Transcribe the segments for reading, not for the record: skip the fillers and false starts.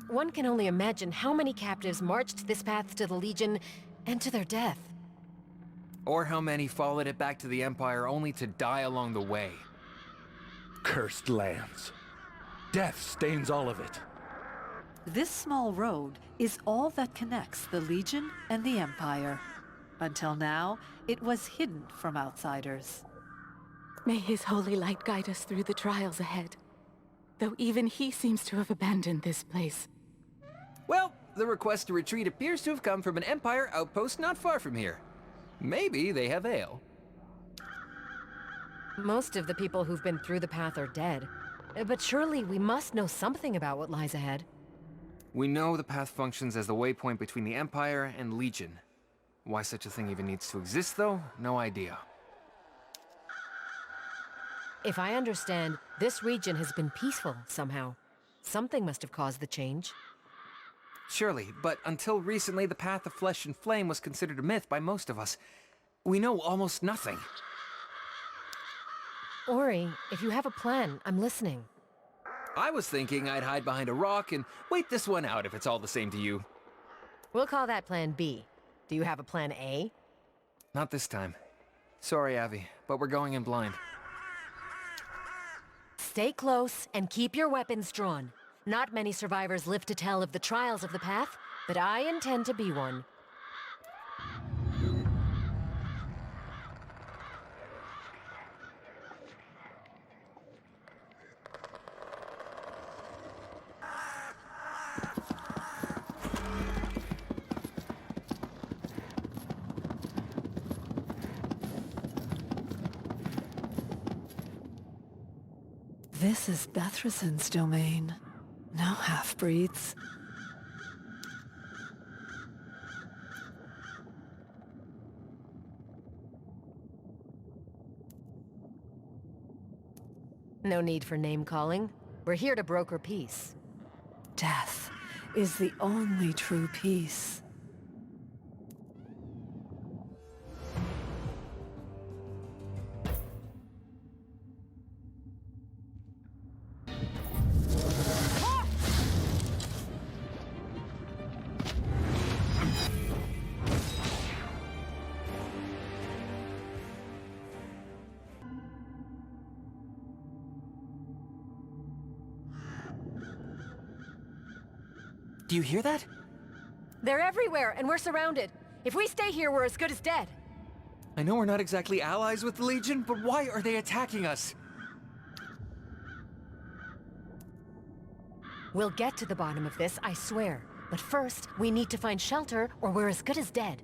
One can only imagine how many captives marched this path to the Legion and to their death. Or how many followed it back to the Empire only to die along the way. Cursed lands. Death stains all of it. This small road is all that connects the Legion and the Empire. Until now, it was hidden from outsiders. May his holy light guide us through the trials ahead. Though even he seems to have abandoned this place. Well, the request to retreat appears to have come from an Empire outpost not far from here. Maybe they have ale. Most of the people who've been through the path are dead. But surely we must know something about what lies ahead. We know the path functions as the waypoint between the Empire and Legion. Why such a thing even needs to exist, though? No idea. If I understand, this region has been peaceful somehow. Something must have caused the change. Surely, but until recently the path of flesh and flame was considered a myth by most of us. We know almost nothing. Ori, if you have a plan, I'm listening. I was thinking I'd hide behind a rock and wait this one out if it's all the same to you. We'll call that plan B. Do you have a plan A? Not this time. Sorry, Avi, but we're going in blind. Stay close and keep your weapons drawn. Not many survivors live to tell of the trials of the path, but I intend to be one. This is Bethrasen's domain. No half-breeds. No need for name-calling. We're here to broker peace. Death is the only true peace. Do you hear that? They're everywhere, and we're surrounded. If we stay here, we're as good as dead. I know we're not exactly allies with the Legion, but why are they attacking us? We'll get to the bottom of this, I swear. But first, we need to find shelter, or we're as good as dead.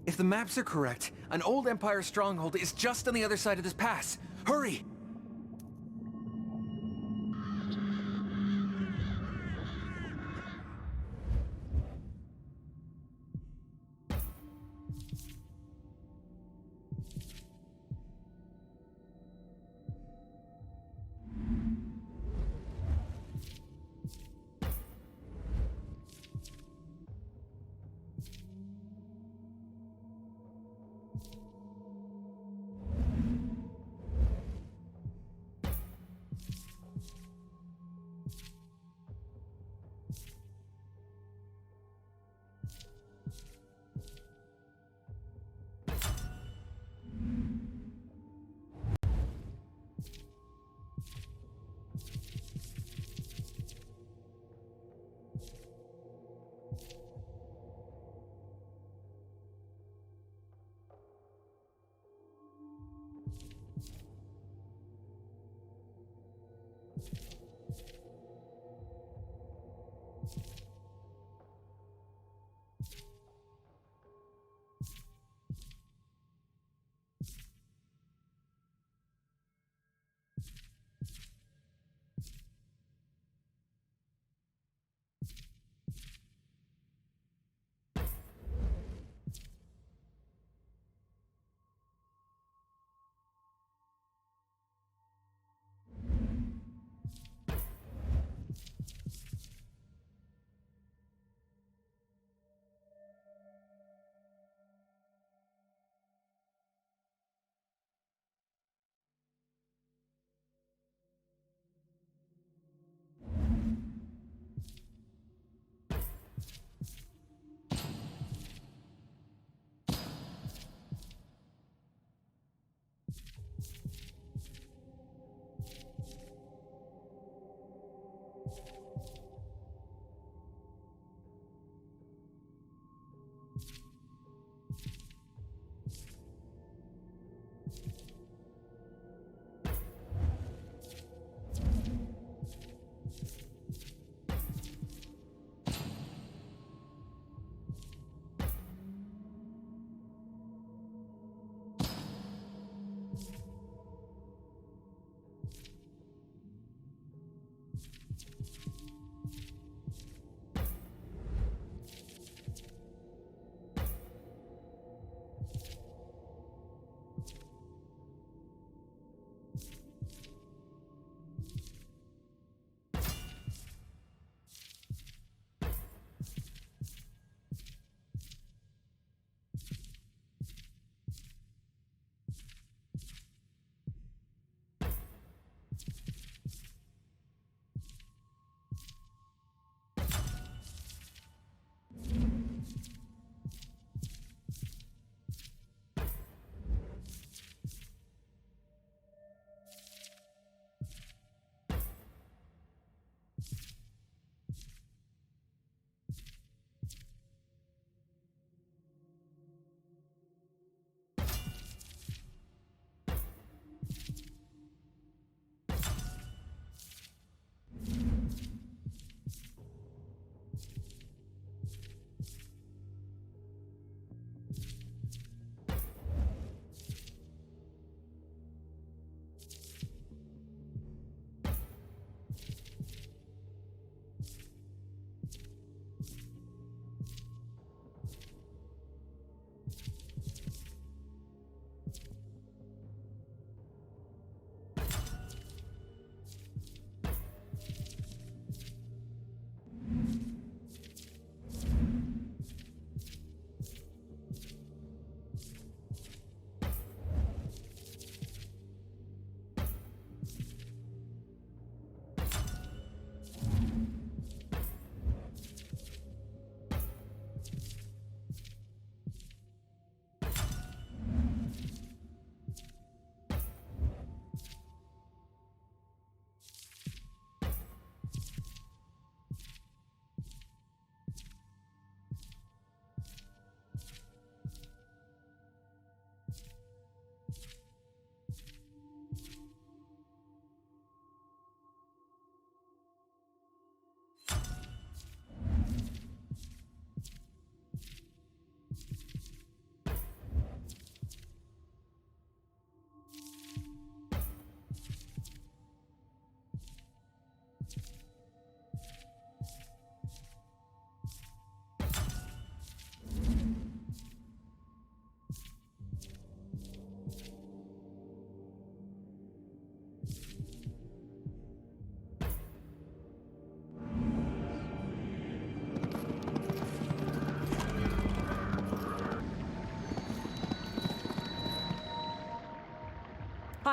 If the maps are correct, an old Empire stronghold is just on the other side of this pass. Hurry!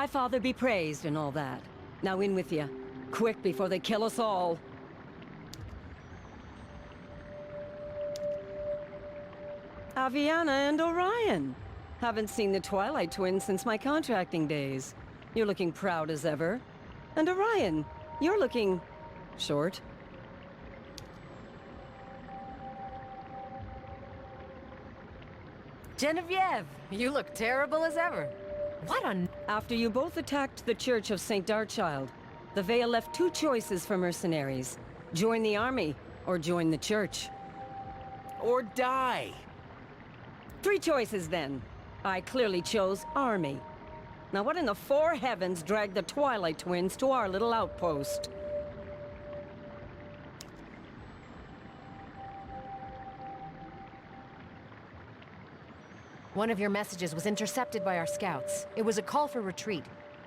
High Father be praised and all that. Now in with you. Quick before they kill us all. Aviana and Orion. Haven't seen the Twilight Twins since my contracting days. You're looking proud as ever. And Orion, you're looking... short. Genevieve, you look terrible as ever. What on... After you both attacked the Church of St. Darkchild, the Veil left two choices for mercenaries. Join the army, or join the Church. Or die! Three choices, then. I clearly chose army. Now what in the four heavens dragged the Twilight Twins to our little outpost? One of your messages was intercepted by our scouts. It was a call for retreat.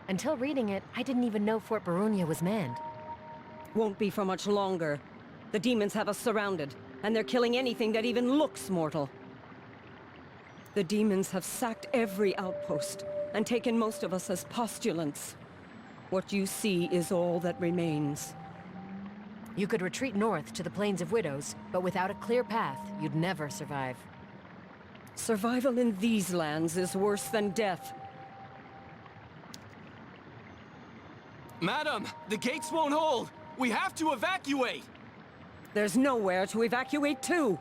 Until reading it, I didn't even know Fort Barunia was manned. Won't be for much longer. The demons have us surrounded, and they're killing anything that even looks mortal. The demons have sacked every outpost, and taken most of us as postulants. What you see is all that remains. You could retreat north to the Plains of Widows, but without a clear path, you'd never survive. Survival in these lands is worse than death. Madam, the gates won't hold! We have to evacuate! There's nowhere to evacuate to!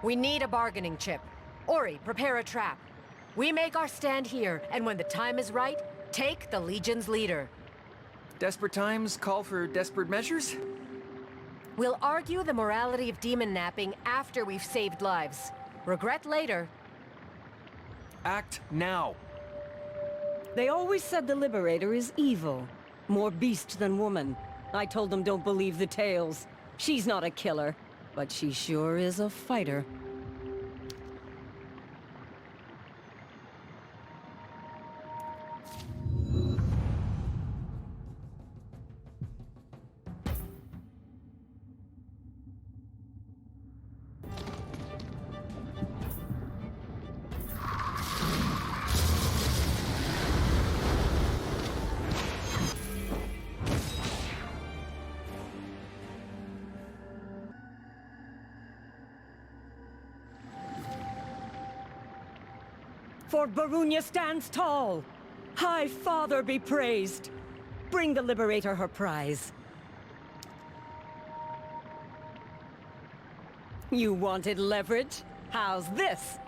We need a bargaining chip. Ori, prepare a trap. We make our stand here, and when the time is right, take the Legion's leader. Desperate times call for desperate measures? We'll argue the morality of demon napping after we've saved lives. Regret later. Act now. They always said the Liberator is evil. More beast than woman. I told them don't believe the tales. She's not a killer, but she sure is a fighter. Fort Barunia stands tall. High Father be praised. Bring the Liberator her prize. You wanted leverage? How's this?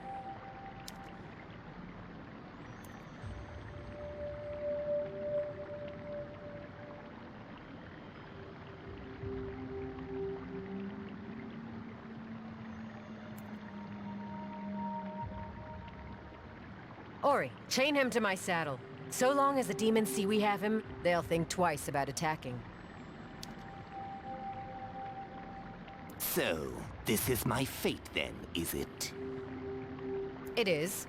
Ori, chain him to my saddle. So long as the demons see we have him, they'll think twice about attacking. So, this is my fate then, is it? It is.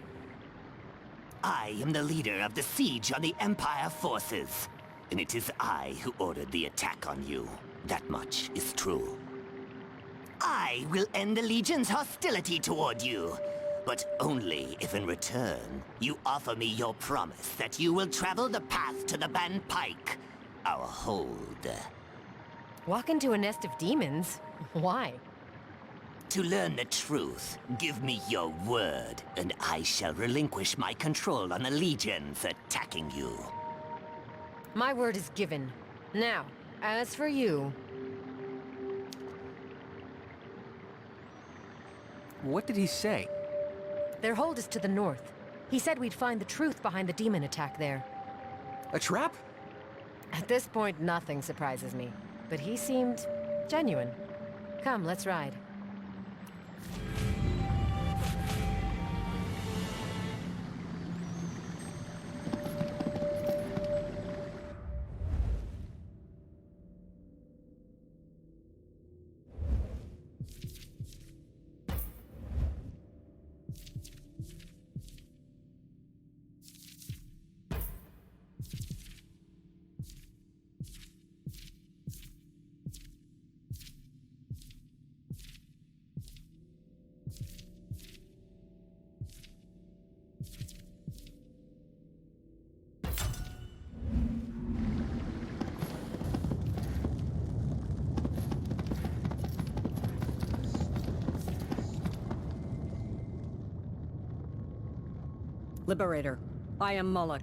I am the leader of the siege on the Empire forces. And it is I who ordered the attack on you. That much is true. I will end the Legion's hostility toward you. But only if in return, you offer me your promise that you will travel the path to the Ban Pike, our hold. Walk into a nest of demons? Why? To learn the truth, give me your word, and I shall relinquish my control on the Legions attacking you. My word is given. Now, as for you... What did he say? Their hold is to the north. He said we'd find the truth behind the demon attack there. A trap? At this point, nothing surprises me. But he seemed genuine. Come, let's ride. Liberator, I am Moloch,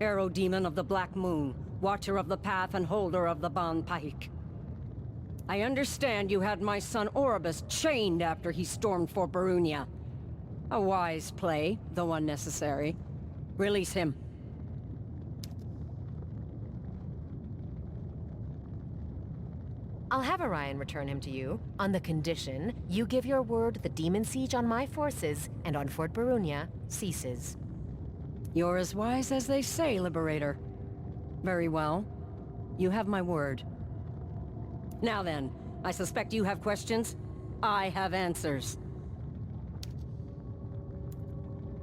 Arrow Demon of the Black Moon, Watcher of the Path and Holder of the Ban Pike. I understand you had my son Oribus chained after he stormed Fort Barunia. A wise play, though unnecessary. Release him. I'll have Orion return him to you, on the condition you give your word the demon siege on my forces and on Fort Barunia ceases. You're as wise as they say, Liberator. Very well. You have my word. Now then, I suspect you have questions. I have answers.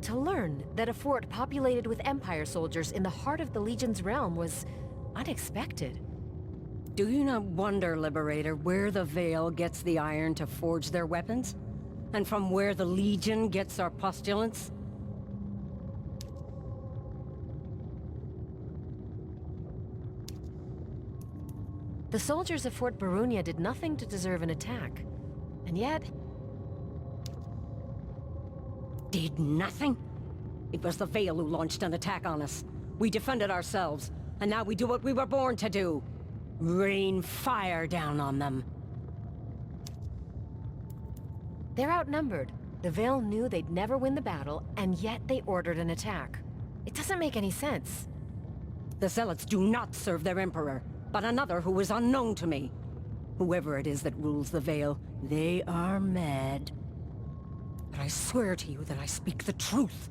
To learn that a fort populated with Empire soldiers in the heart of the Legion's realm was unexpected. Do you not wonder, Liberator, where the Veil gets the iron to forge their weapons? And from where the Legion gets our postulants? The soldiers of Fort Barunia did nothing to deserve an attack. And yet, Did nothing? It was the Veil who launched an attack on us. We defended ourselves, and now we do what we were born to do. Rain fire down on them. They're outnumbered. The Veil knew they'd never win the battle, and yet they ordered an attack. It doesn't make any sense. The Zealots do not serve their Emperor, but another who is unknown to me. Whoever it is that rules the Veil, they are mad. But I swear to you that I speak the truth.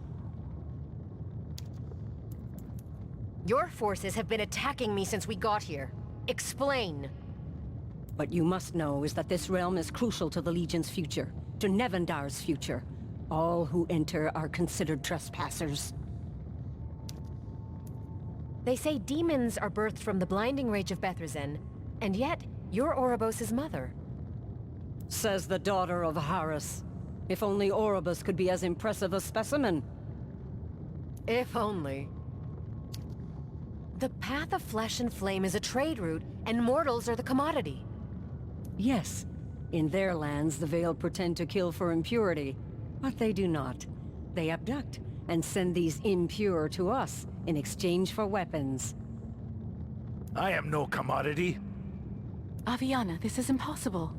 Your forces have been attacking me since we got here. Explain. What you must know is that this realm is crucial to the Legion's future, to Nevendar's future. All who enter are considered trespassers. They say demons are birthed from the blinding rage of Bethrazen, and yet you're Oribos' mother. Says the daughter of Horus. If only Oribos could be as impressive a specimen. If only. The path of flesh and flame is a trade route, and mortals are the commodity. Yes. In their lands, the Veil pretend to kill for impurity, but they do not. They abduct and send these impure to us in exchange for weapons. I am no commodity. Aviana, this is impossible.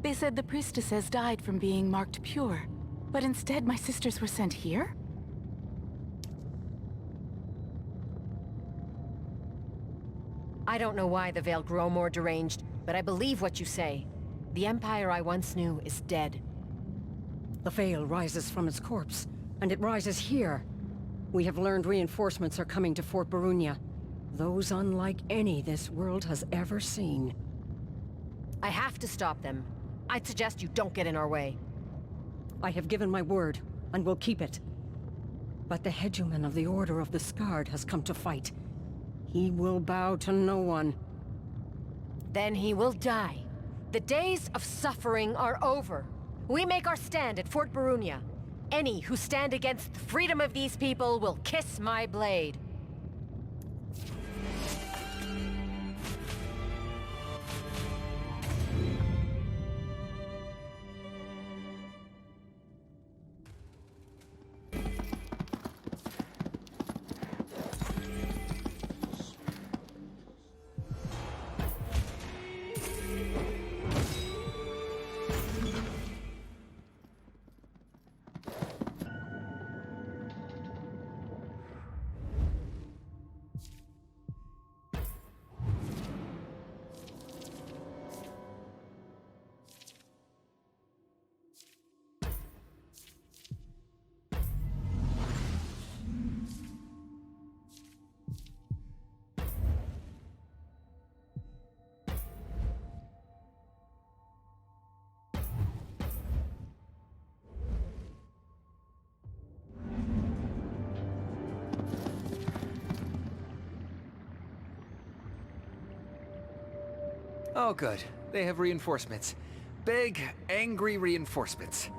They said the priestesses died from being marked pure, but instead my sisters were sent here? I don't know why the Veil grow more deranged, but I believe what you say. The Empire I once knew is dead. The Veil rises from its corpse, and it rises here. We have learned reinforcements are coming to Fort Barunia. Those unlike any this world has ever seen. I have to stop them. I'd suggest you don't get in our way. I have given my word, and will keep it. But the hegemon of the Order of the Scarred has come to fight. He will bow to no one. Then he will die. The days of suffering are over. We make our stand at Fort Barunia. Any who stand against the freedom of these people will kiss my blade. Oh, good. They have reinforcements. Big, angry reinforcements.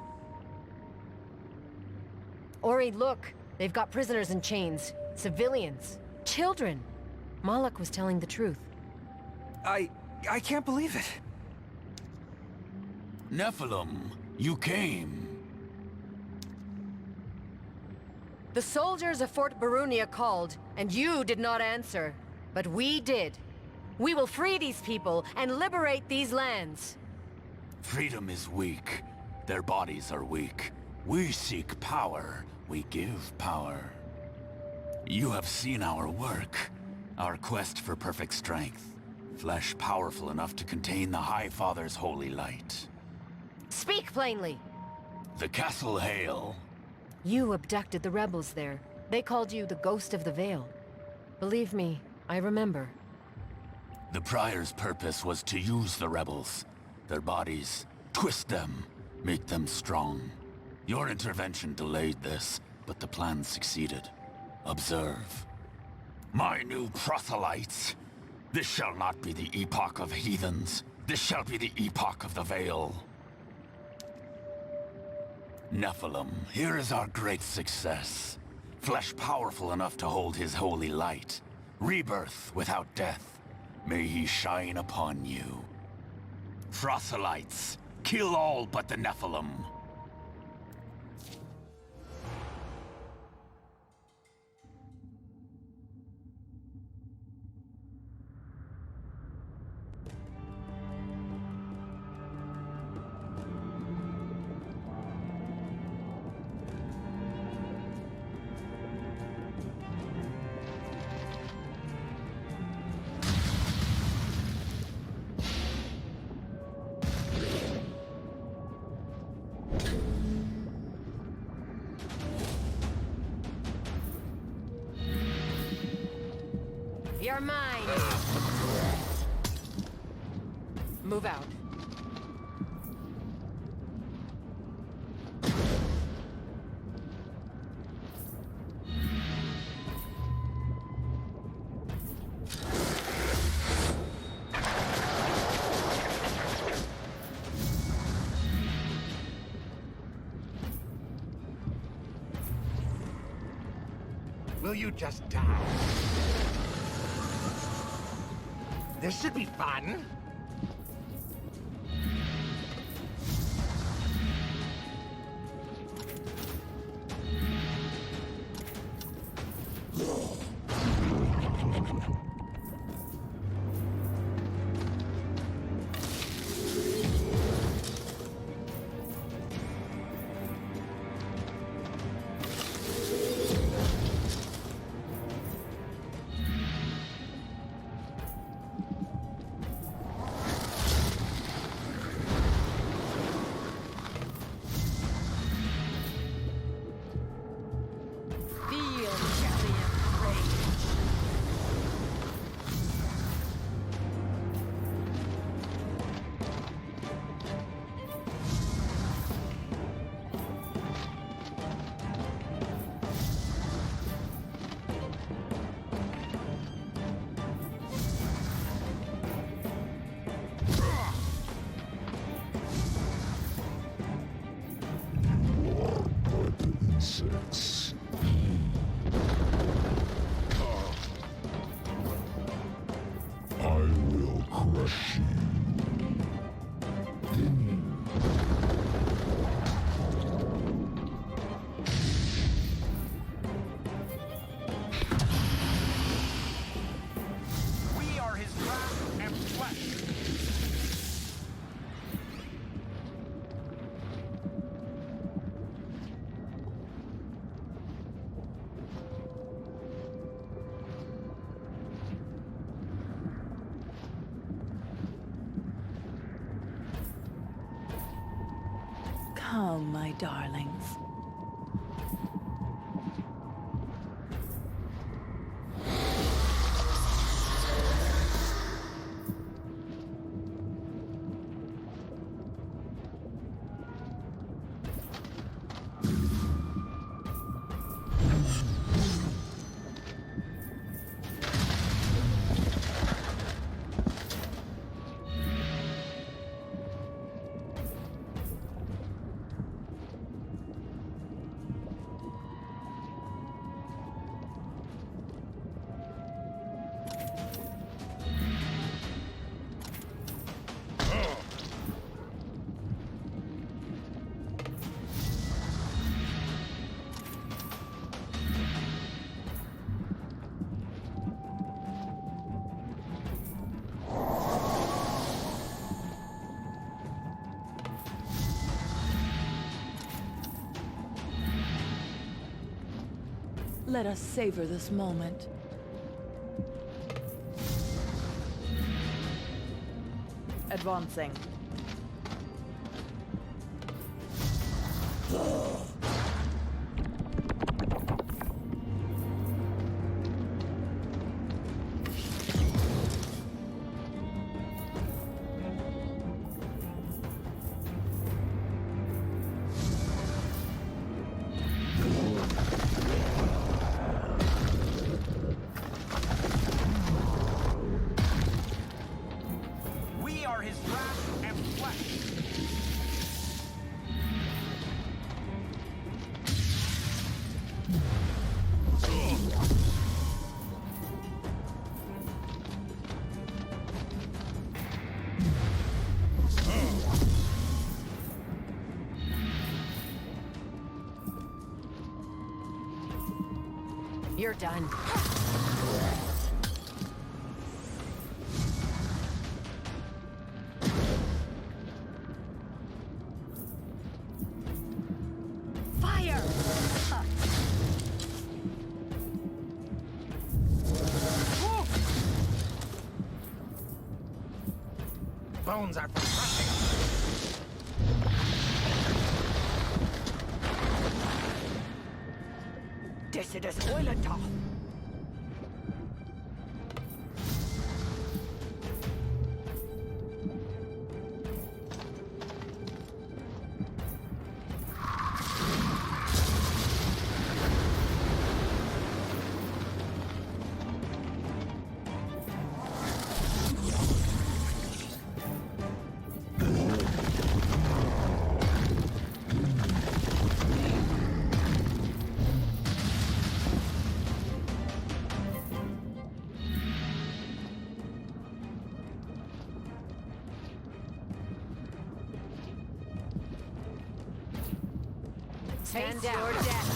Ori, look. They've got prisoners in chains. Civilians. Children. Malak was telling the truth. I can't believe it. Nephilim, you came. The soldiers of Fort Barunia called, and you did not answer. But we did. We will free these people and liberate these lands. Freedom is weak. Their bodies are weak. We seek power. We give power. You have seen our work. Our quest for perfect strength. Flesh powerful enough to contain the High Father's holy light. Speak plainly. The Castle Hail. You abducted the rebels there. They called you the Ghost of the Veil. Believe me, I remember. The Prior's purpose was to use the rebels, their bodies, twist them, make them strong. Your intervention delayed this, but the plan succeeded. Observe. My new proselytes. This shall not be the epoch of heathens. This shall be the epoch of the Veil. Nephilim, here is our great success. Flesh powerful enough to hold his holy light. Rebirth without death. May he shine upon you. Proselytes, kill all but the Nephilim. You're mine. Move out. Will you just die? This should be fun. Insects. I will crush you. We are his wrath and flesh. Come, my darlings. Let us savor this moment. Advancing. We are his wrath and flesh. You're done. Fire! Bones are for crushing. This is Oilata. Stand down. Your death.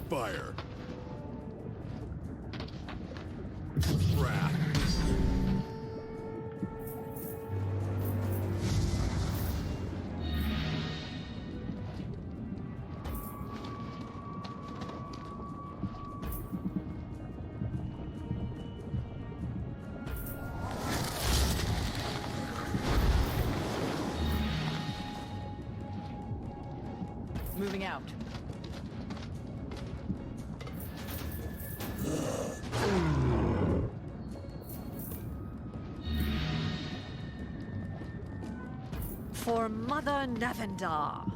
Fire. Wrath. Moving out. For Mother Nevendar.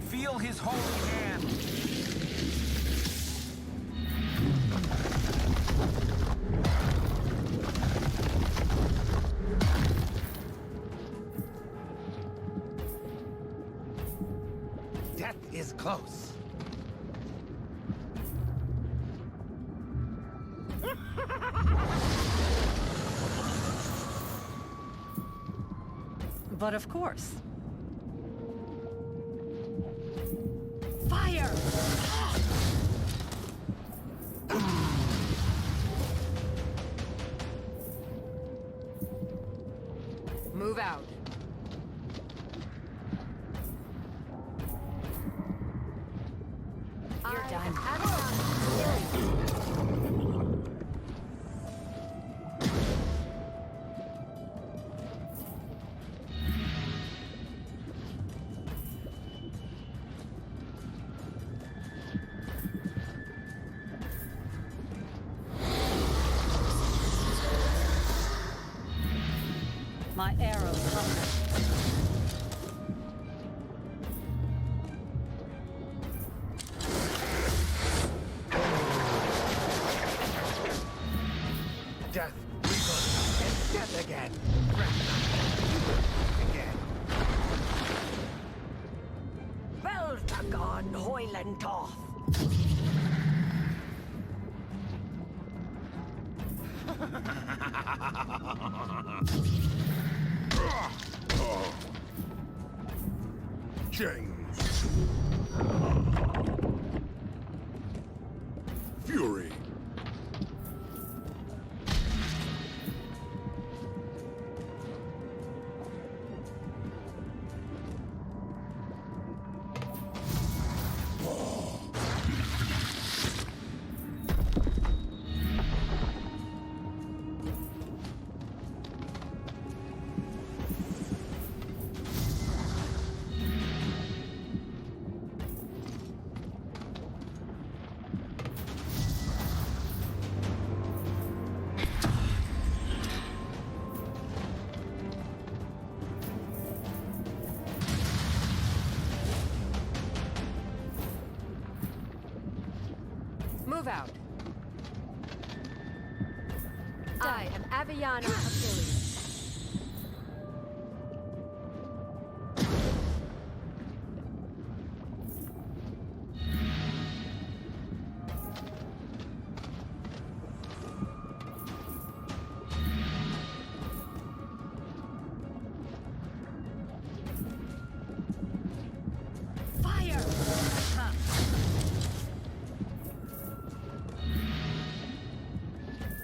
Feel his holy hand. Death is close. But of course. Fire! Move out. You're done. My arrows hunger. Death, rebirth, and death again. Again. Beltagon Hoylentoth. Change. Fury. Move out. I am Aviana Achilles. Fire!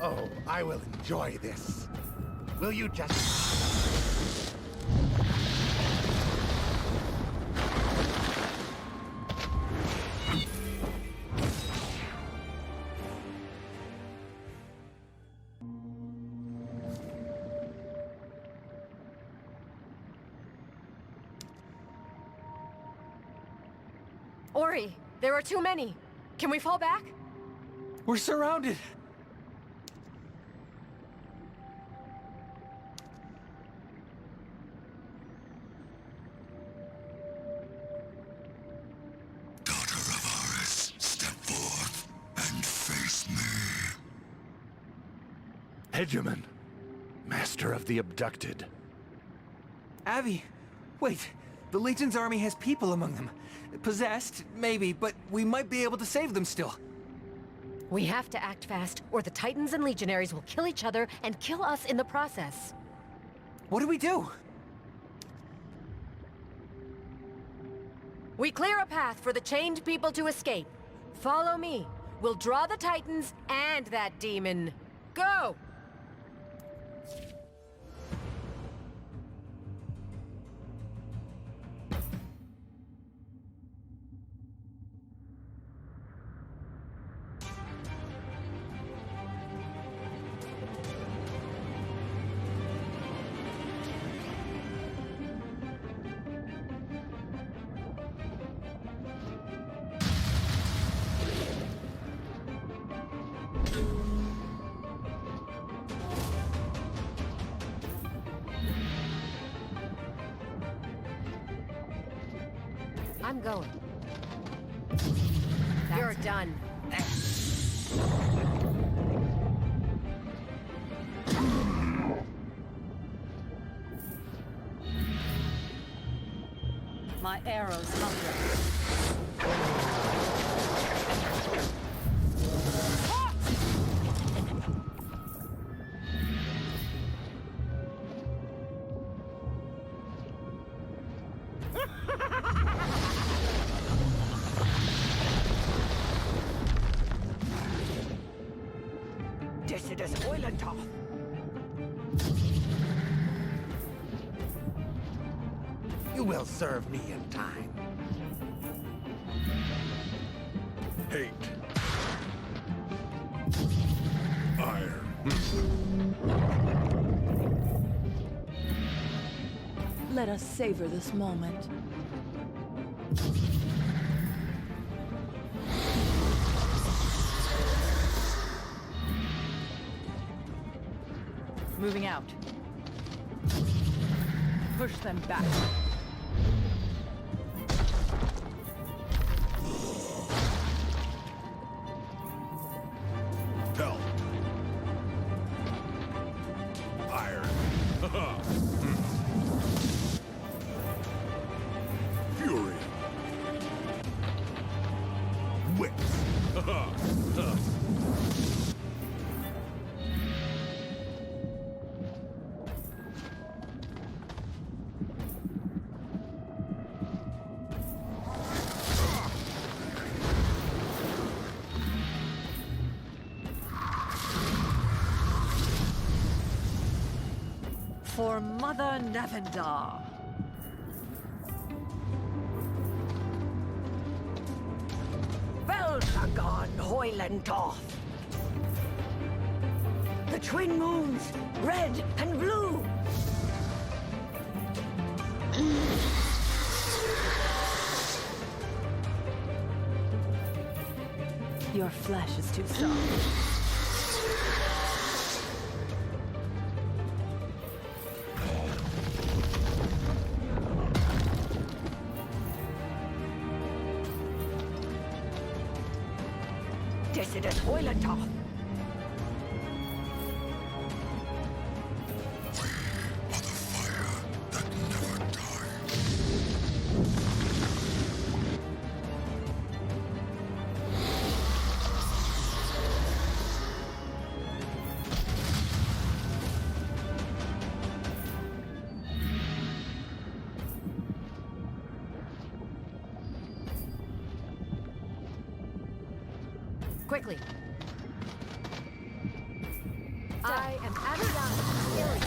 Oh, I will enjoy this. Will you just... Ori, there are too many. Can we fall back? We're surrounded! Daughter of Aris, step forth and face me. Hegemon, master of the abducted. Abby, wait. The Legion's army has people among them. Possessed, maybe, but we might be able to save them still. We have to act fast, or the Titans and Legionaries will kill each other and kill us in the process. What do we do? We clear a path for the chained people to escape. Follow me. We'll draw the Titans and that demon. Go! I'm going. You're done. My arrows hunger. You will serve me in time. Hate. Iron. Let us savor this moment. Moving out. Push them back. Hell. Iron. Fury. Whip. For Mother Nevendar. Beltagon Hoylentoth. The twin moons, red and blue. Your flesh is too soft. Dissident Hoylentoth. Are the fire that never dies. Quickly. I am Aviana Illy.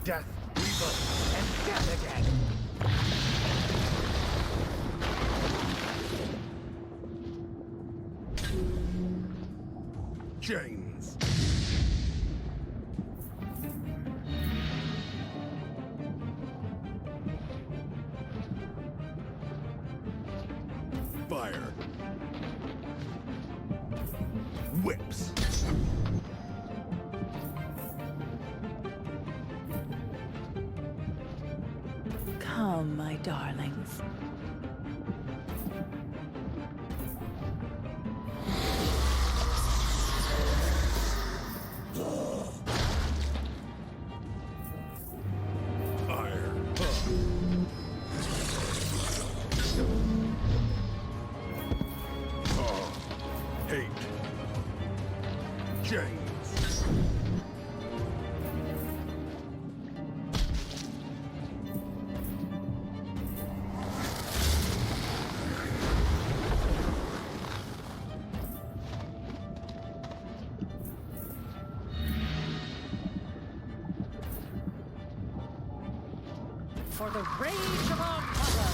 Death, rebirth, and death again! Chains. Fire. Whips. Come, my darlings. Iron. Hate. Chains. For the rage of our mother!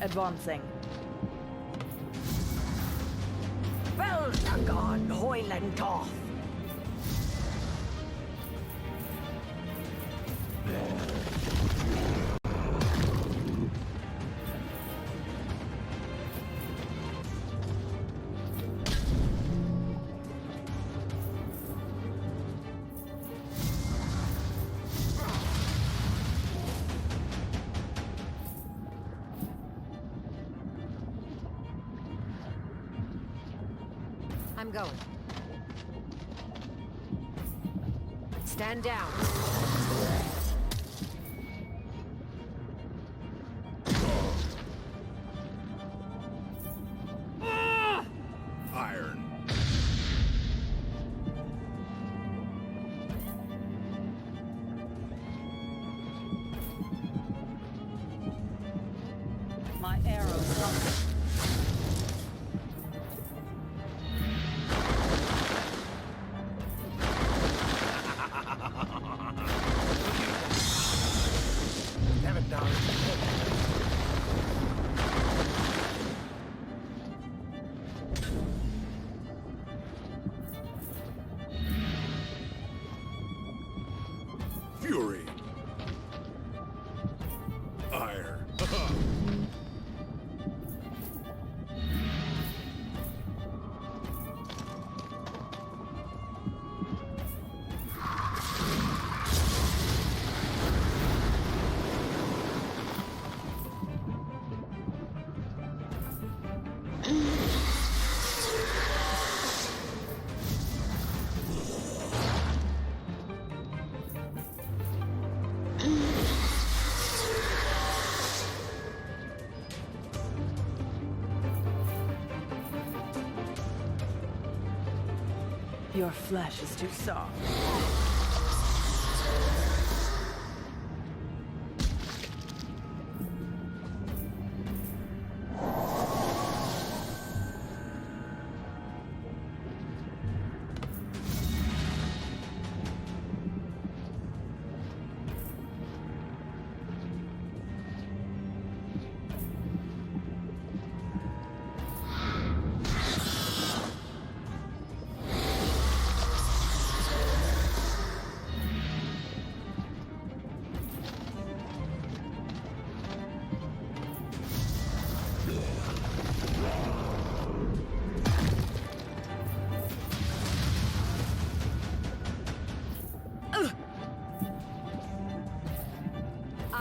Advancing. Beltagon Hoylentoff! I'm going. Stand down. Iron. My arrows sunk. Never done. Fury. Ire. Your flesh is too soft.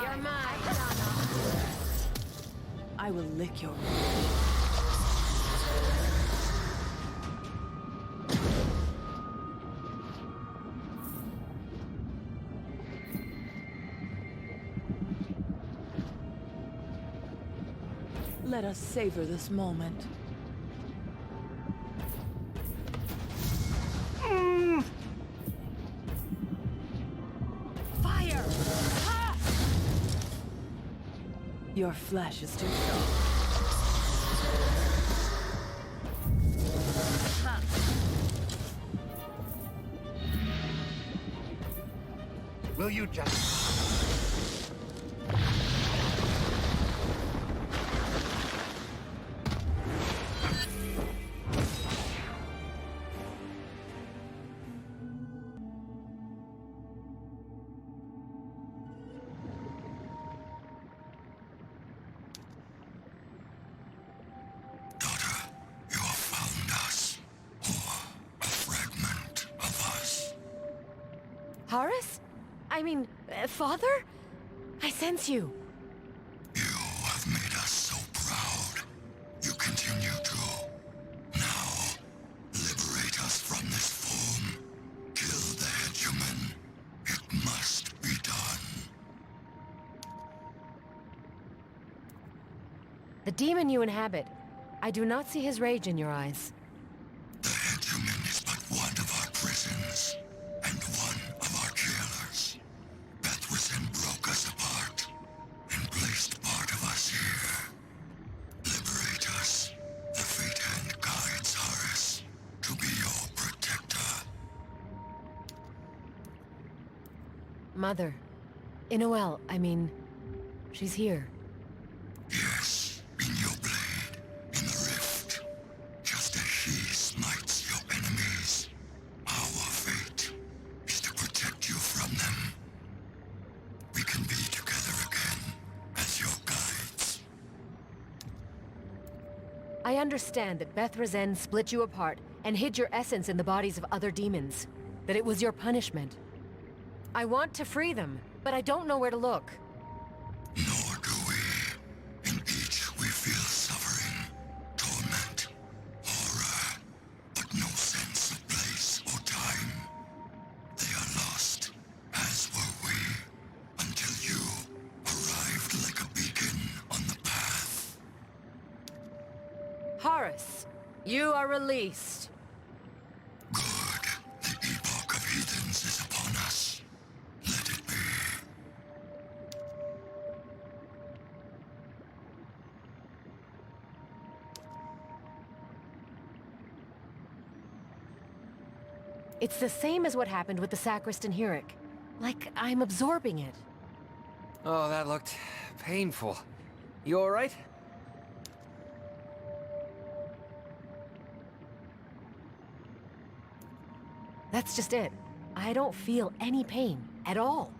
You're mine. I will lick your... Let us savor this moment. Fire! Ah! Your flesh is too strong. Will you just... Horace? I mean, Father? I sense you. You have made us so proud. You continue to. Now, liberate us from this form. Kill the hegemon. It must be done. The demon you inhabit. I do not see his rage in your eyes. The hegemon is but one of our prisons, and one of our jailers. Bethwesen broke us apart, and placed part of us here. Liberate us. The fate hand guides Horace to be your protector. Mother. Inoel, I mean, she's here. Yes, in your blade, in the rift. Just as she smites your enemies, our fate is to protect you from them. We can be together again, as your guides. I understand that Bethwesen split you apart and hid your essence in the bodies of other demons. That it was your punishment. I want to free them, but I don't know where to look. Nor do we. In each we feel suffering, torment, horror, but no sense of place or time. They are lost, as were we, until you arrived like a beacon on the path. Horace, you are released. Good. The epoch of heathens is upon us. Let it be. It's the same as what happened with the sacristan Hyrek. Like I'm absorbing it. Oh, that looked painful. You alright? That's just it. I don't feel any pain at all.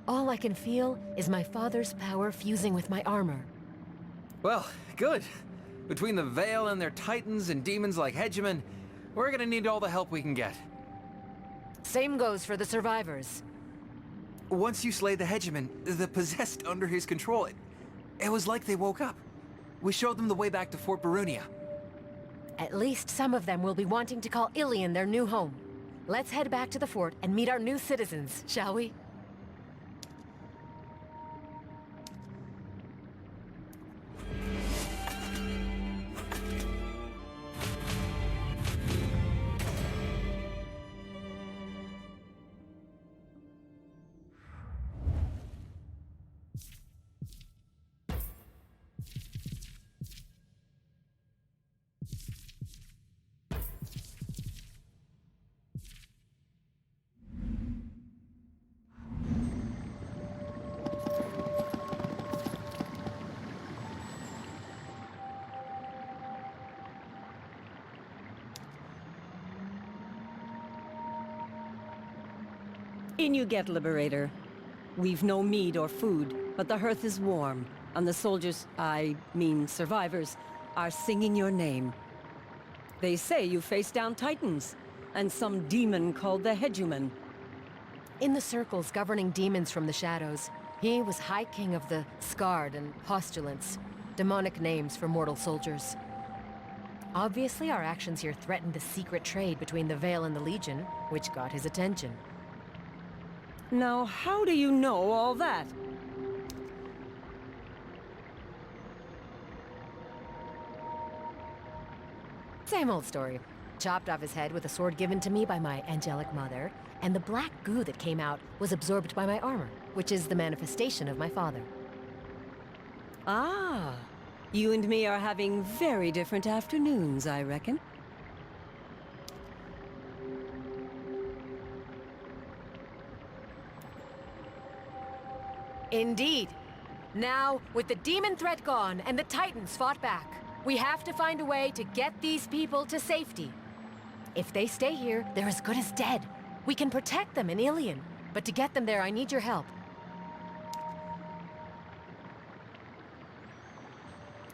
All I can feel is my father's power fusing with my armor. Well, good. Between the Veil and their titans and demons like Hegemon, we're gonna need all the help we can get. Same goes for the survivors. Once you slay the Hegemon, the possessed under his control, it was like they woke up. We showed them the way back to Fort Barunia. At least some of them will be wanting to call Ilion their new home. Let's head back to the fort and meet our new citizens, shall we? In you get, Liberator. We've no meat or food, but the hearth is warm, and the soldiers, I mean survivors, are singing your name. They say you face down titans, and some demon called the Hegemon. In the circles governing demons from the shadows, he was High King of the Scarred and Postulants, demonic names for mortal soldiers. Obviously, our actions here threatened the secret trade between the Veil and the Legion, which got his attention. Now, how do you know all that? Same old story. Chopped off his head with a sword given to me by my angelic mother, and the black goo that came out was absorbed by my armor, which is the manifestation of my father. Ah, you and me are having very different afternoons, I reckon. Indeed. Now, with the demon threat gone and the Titans fought back, we have to find a way to get these people to safety. If they stay here, they're as good as dead. We can protect them in Ilion, but to get them there, I need your help.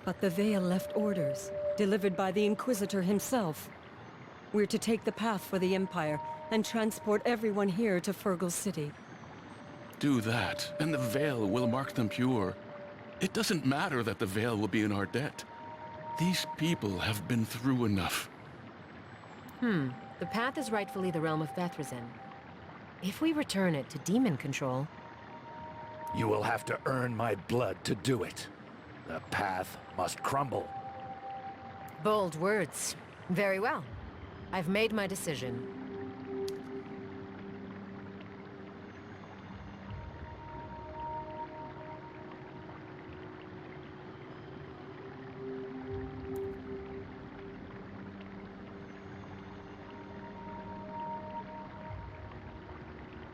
But the Veil left orders, delivered by the Inquisitor himself. We're to take the path for the Empire and transport everyone here to Fergal City. Do that, and the Veil will mark them pure. It doesn't matter that the Veil will be in our debt. These people have been through enough. The path is rightfully the realm of Bethresen. If we return it to demon control... You will have to earn my blood to do it. The path must crumble. Bold words. Very well. I've made my decision.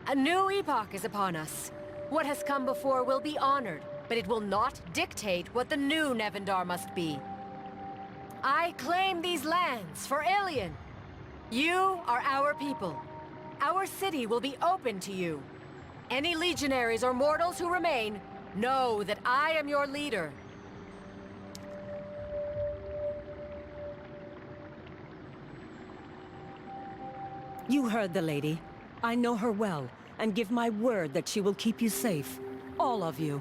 A new epoch is upon us. What has come before will be honored, but it will not dictate what the new Nevendar must be. I claim these lands for Ilion. You are our people. Our city will be open to you. Any legionaries or mortals who remain, know that I am your leader. You heard the lady. I know her well, and give my word that she will keep you safe. All of you.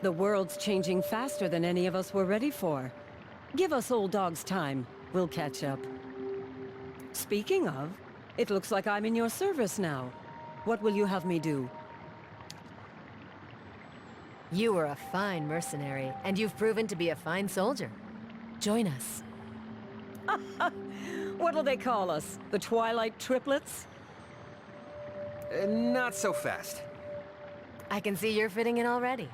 The world's changing faster than any of us were ready for. Give us old dogs time. We'll catch up. Speaking of, it looks like I'm in your service now. What will you have me do? You are a fine mercenary, and you've proven to be a fine soldier. Join us. What'll they call us? The Twilight Triplets? Not so fast. I can see you're fitting in already.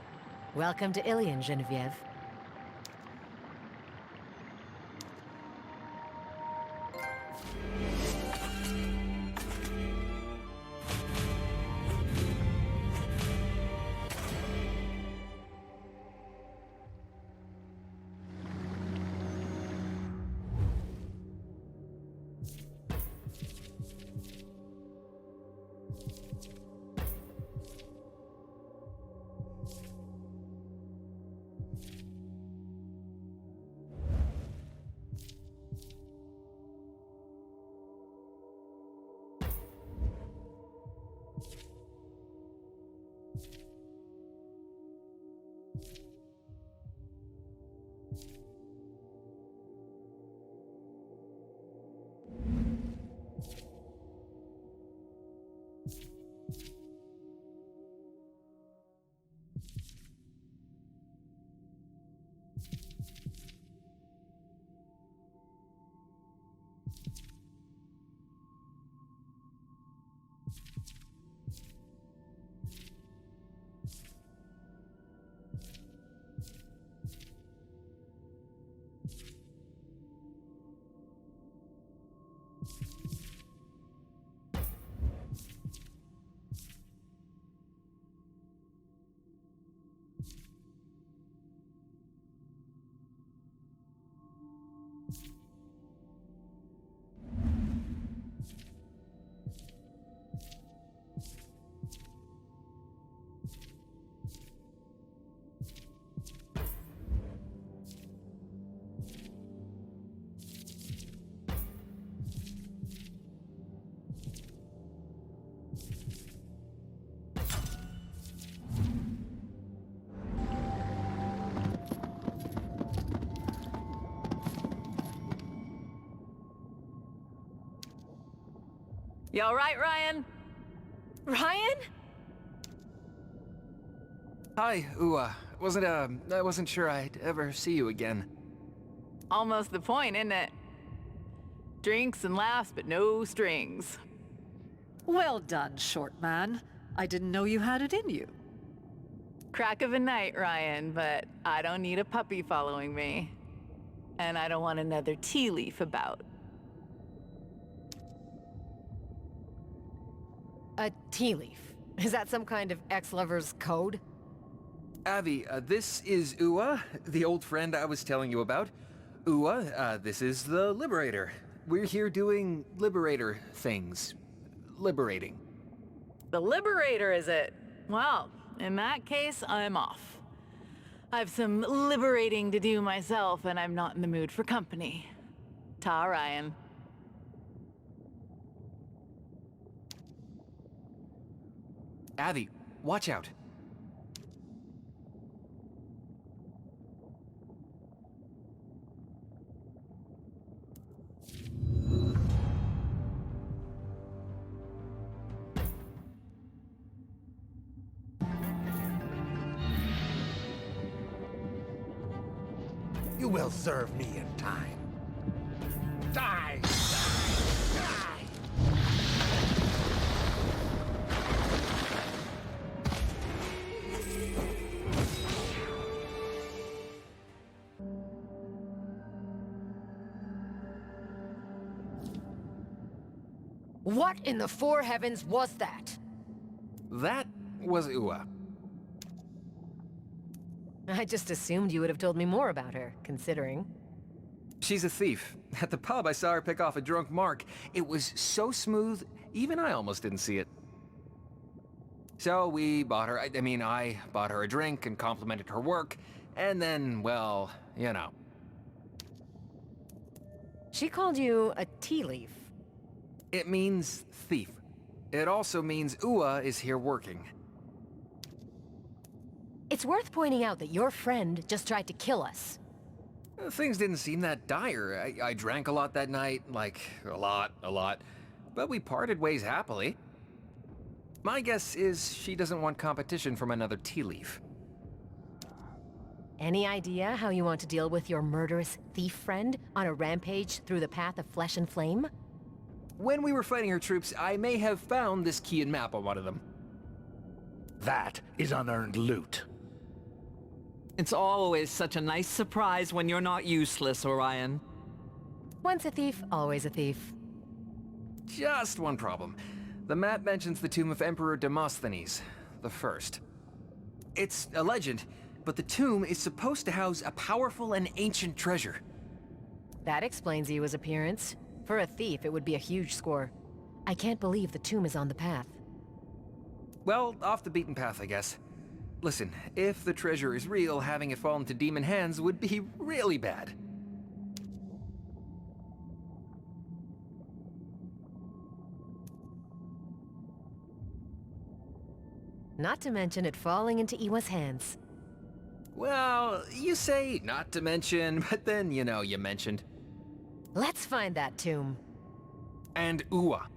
Welcome to Ilion, Genevieve. You all right, Ryan? Ryan? Hi, I wasn't sure I'd ever see you again. almost the point, isn't it? Drinks and laughs, but no strings. Well done, short man. I didn't know you had it in you. Crack of a night, Ryan, but I don't need a puppy following me. And I don't want another tea leaf about. A tea leaf. Is that some kind of ex-lover's code? Avi, this is Ua, the old friend I was telling you about. Ua, this is the Liberator. We're here doing Liberator things. Liberating. The Liberator, is it? Well, in that case, I'm off. I've some liberating to do myself, and I'm not in the mood for company. Ta, Ryan. Avi, watch out. You will serve me in time. Die! What in the four heavens was that? That was Ua. I just assumed you would have told me more about her, considering. She's a thief. At the pub, I saw her pick off a drunk Mark. It was so smooth, even I almost didn't see it. So we bought her, I bought her a drink and complimented her work, and then, well, you know. She called you a tea leaf. It means thief. It also means Ua is here working. It's worth pointing out that your friend just tried to kill us. Things didn't seem that dire. I drank a lot that night, like, a lot. But we parted ways happily. My guess is she doesn't want competition from another tea leaf. Any idea how you want to deal with your murderous thief friend on a rampage through the path of flesh and flame? When we were fighting her troops, I may have found this key and map on one of them. That is unearned loot. It's always such a nice surprise when you're not useless, Orion. Once a thief, always a thief. Just one problem. The map mentions the tomb of Emperor Demosthenes, the First. It's a legend, but the tomb is supposed to house a powerful and ancient treasure. That explains Ewa's appearance. For a thief, it would be a huge score. I can't believe the tomb is on the path. Well, off the beaten path, I guess. Listen, if the treasure is real, having it fall into demon hands would be really bad. Not to mention it falling into Ewa's hands. Well, you say not to mention, but then, you know, you mentioned. Let's find that tomb. And Ua.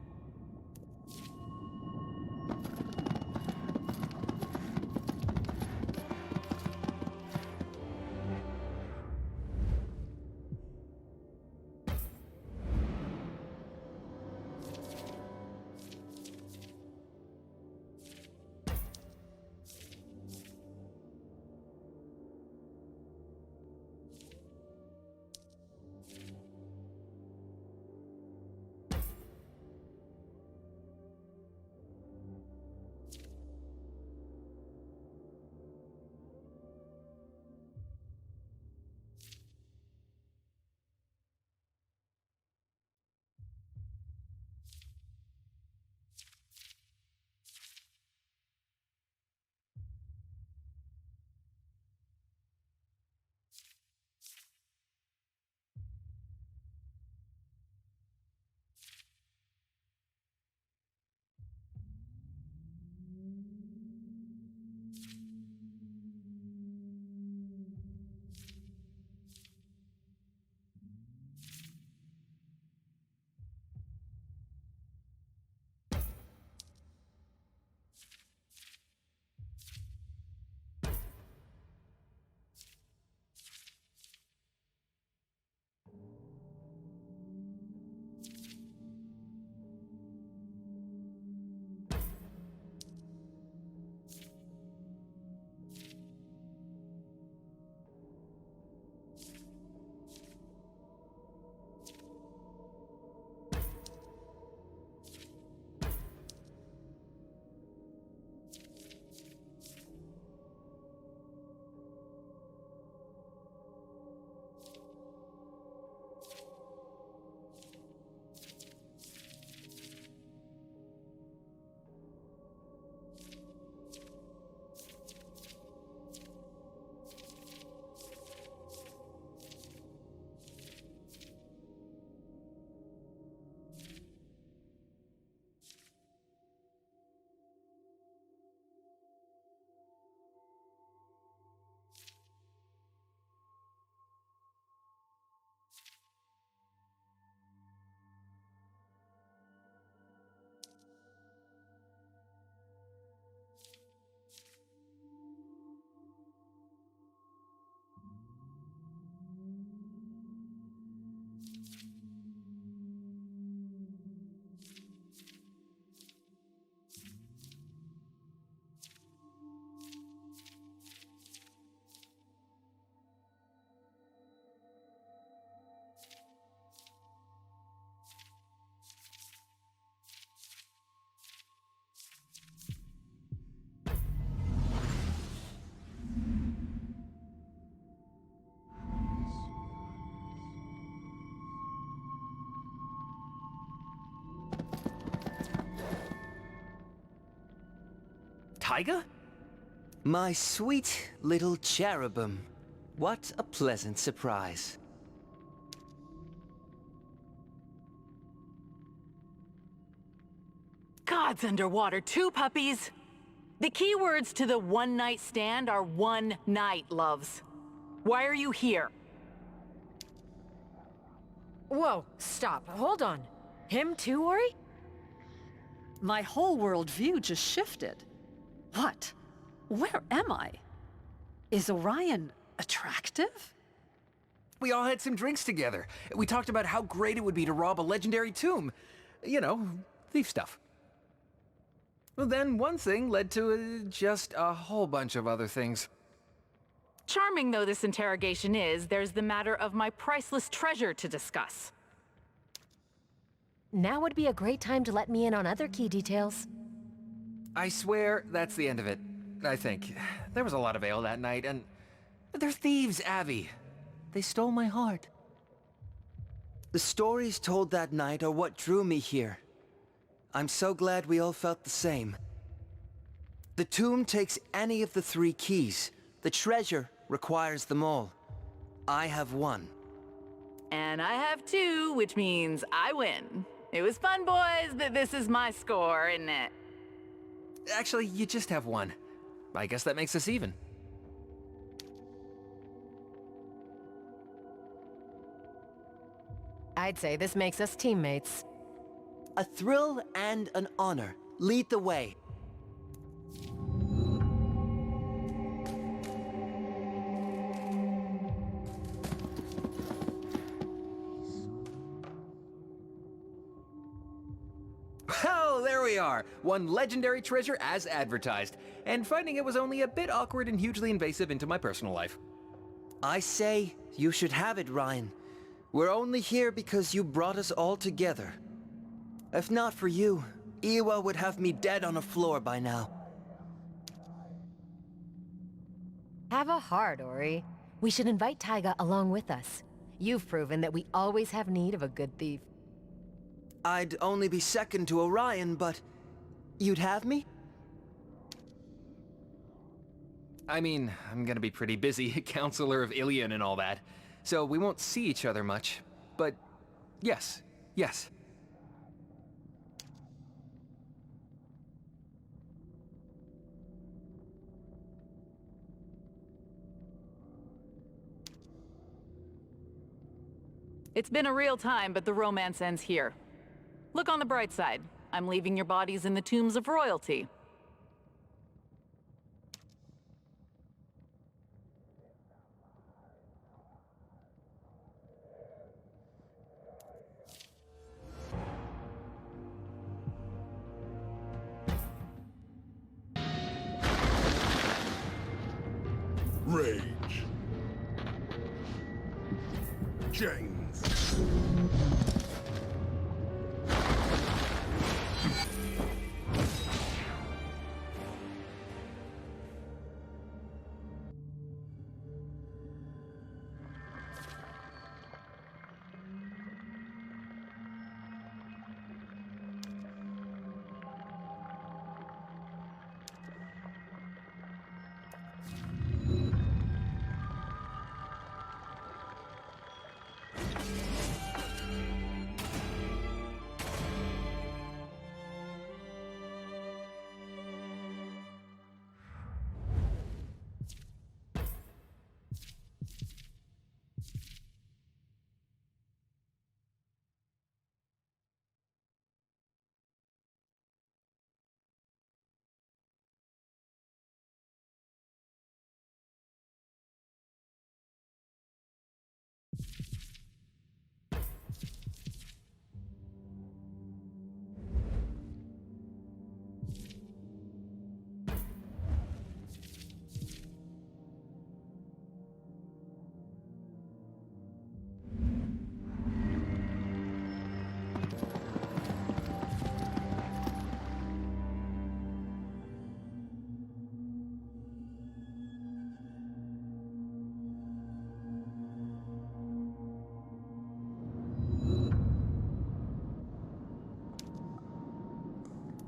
Taiga? My sweet little cherubim. What a pleasant surprise. God's underwater too, puppies. The key words to the one-night stand are one night, loves. Why are you here? Whoa, stop. Hold on. Him too, Ori? My whole worldview just shifted. What? Where am I? Is Orion attractive? We all had some drinks together. We talked about how great it would be to rob a legendary tomb. You know, thief stuff. Well, then one thing led to just a whole bunch of other things. Charming though this interrogation is, there's the matter of my priceless treasure to discuss. Now would be a great time to let me in on other key details. I swear that's the end of it, I think. There was a lot of ale that night, and they're thieves, Abby. They stole my heart. The stories told that night are what drew me here. I'm so glad we all felt the same. The tomb takes any of the 3 keys. The treasure requires them all. I have 1. And I have 2, which means I win. It was fun, boys, but this is my score, isn't it? Actually, you just have 1. I guess that makes us even. I'd say this makes us teammates. A thrill and an honor. Lead the way. Well, there we are. One legendary treasure as advertised. And finding it was only a bit awkward and hugely invasive into my personal life. I say you should have it, Ryan. We're only here because you brought us all together. If not for you, Iwa would have me dead on a floor by now. Have a heart, Ori. We should invite Taiga along with us. You've proven that we always have need of a good thief. I'd only be second to Orion, but you'd have me? I mean, I'm gonna be pretty busy, Counselor of Ilion and all that, so we won't see each other much. But yes, yes. It's been a real time, but the romance ends here. Look on the bright side. I'm leaving your bodies in the tombs of royalty. Rage. James.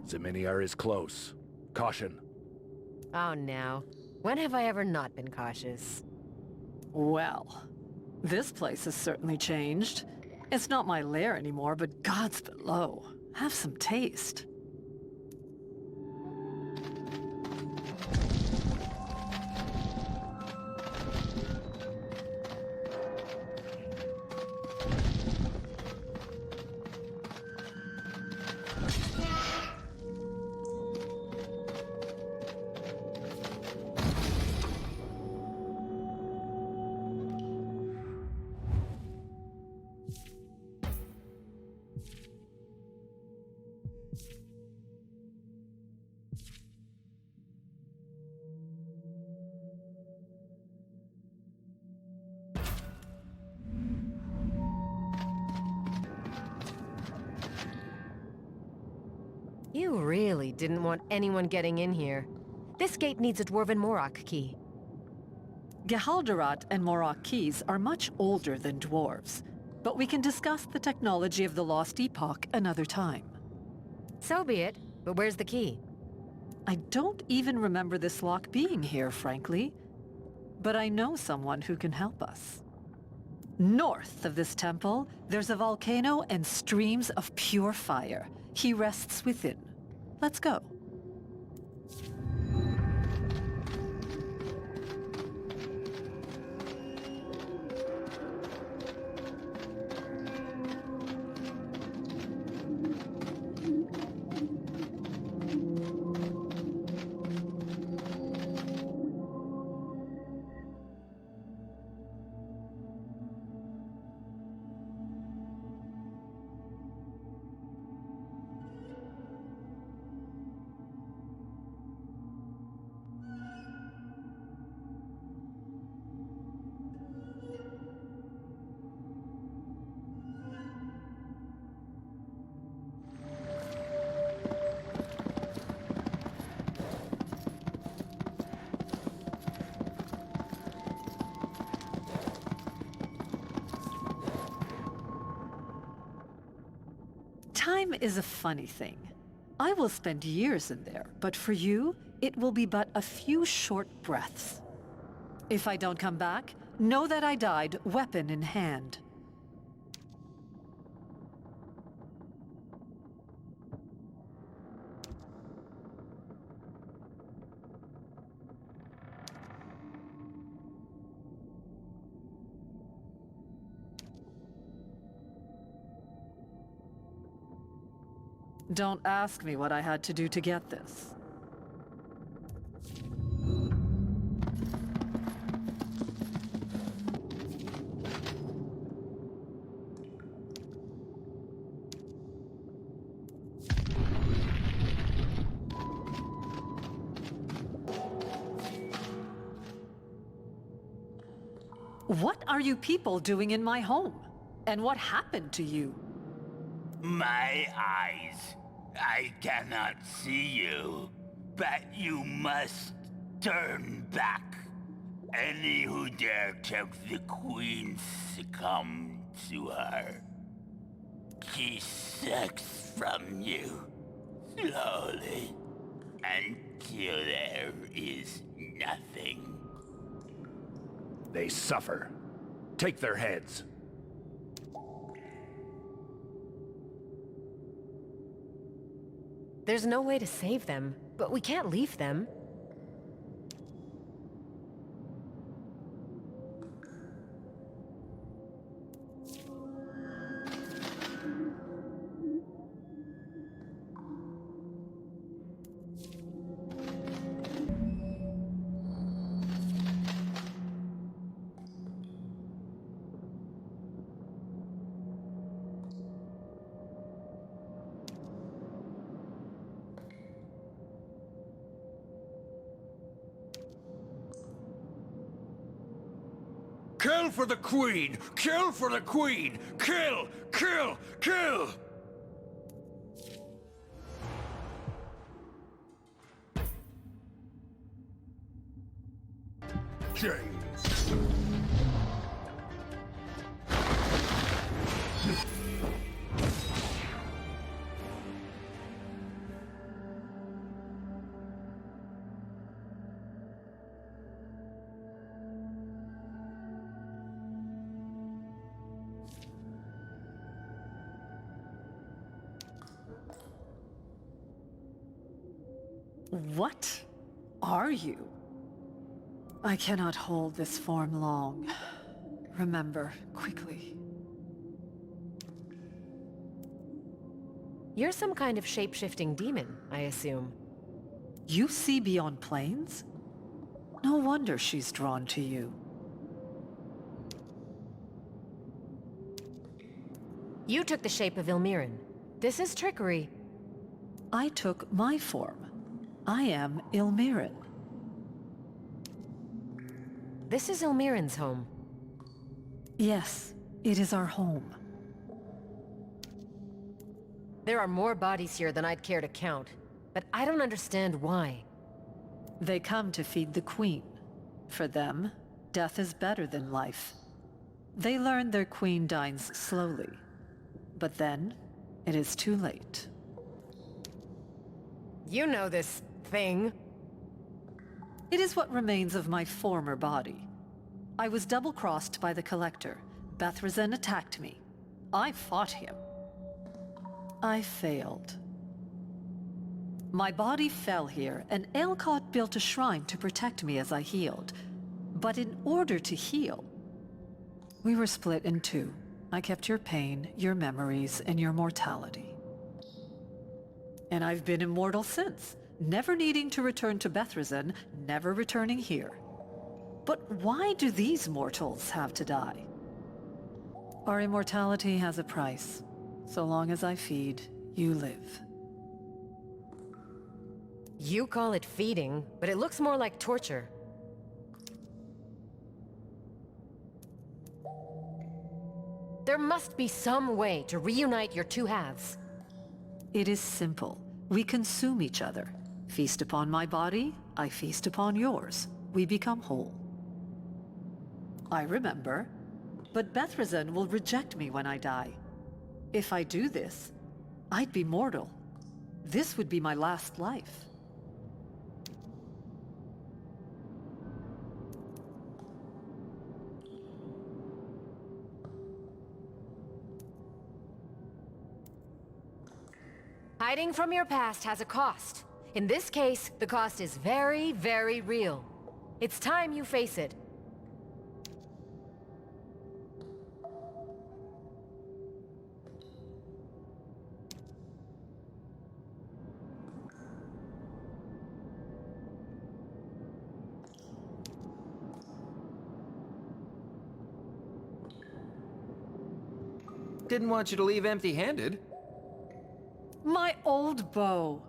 Zeminiar is close. Caution. Oh, now. When have I ever not been cautious? Well, this place has certainly changed. It's not my lair anymore, but God's below. Have some taste. You really didn't want anyone getting in here. This gate needs a Dwarven Morok key. Gehalderat and Morok keys are much older than dwarves, but we can discuss the technology of the Lost Epoch another time. So be it, but where's the key? I don't even remember this lock being here, frankly, but I know someone who can help us. North of this temple, there's a volcano and streams of pure fire. He rests within. Let's go. Time is a funny thing. I will spend years in there, but for you, it will be but a few short breaths. If I don't come back, know that I died, weapon in hand. Don't ask me what I had to do to get this. What are you people doing in my home? And what happened to you? My eyes. I cannot see you, but you must turn back. Any who dare tempt the Queen succumb to her. She sucks from you, slowly, until there is nothing. They suffer. Take their heads. There's no way to save them, but we can't leave them. Kill for the Queen! Kill for the Queen! Kill! Kill! Kill! James. What are you? I cannot hold this form long. Remember, quickly. You're some kind of shape-shifting demon, I assume. You see beyond planes? No wonder she's drawn to you. You took the shape of Ilmirin. This is trickery. I took my form. I am Ilmirin. This is Ilmirin's home. Yes, it is our home. There are more bodies here than I'd care to count, but I don't understand why. They come to feed the queen. For them, death is better than life. They learn their queen dines slowly. But then, it is too late. You know this thing. It is what remains of my former body. I was double-crossed by the Collector. Bethrazen attacked me. I fought him. I failed. My body fell here, and Aelcott built a shrine to protect me as I healed. But in order to heal, we were split in two. I kept your pain, your memories, and your mortality. And I've been immortal since, never needing to return to Bethrazen, never returning here. But why do these mortals have to die? Our immortality has a price. So long as I feed, you live. You call it feeding, but it looks more like torture. There must be some way to reunite your two halves. It is simple. We consume each other. Feast upon my body, I feast upon yours. We become whole. I remember. But Bethrazen will reject me when I die. If I do this, I'd be mortal. This would be my last life. Hiding from your past has a cost. In this case, the cost is very, very real. It's time you face it. Didn't want you to leave empty-handed. My old bow.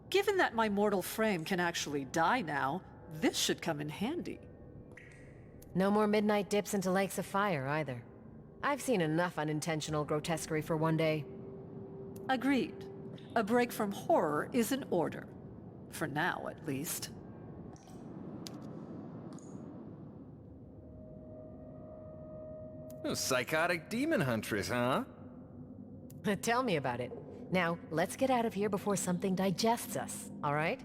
Given that my mortal frame can actually die now, this should come in handy. No more midnight dips into lakes of fire, either. I've seen enough unintentional grotesquerie for one day. Agreed. A break from horror is in order. For now, at least. Oh, psychotic demon huntress, huh? Tell me about it. Now, let's get out of here before something digests us, all right?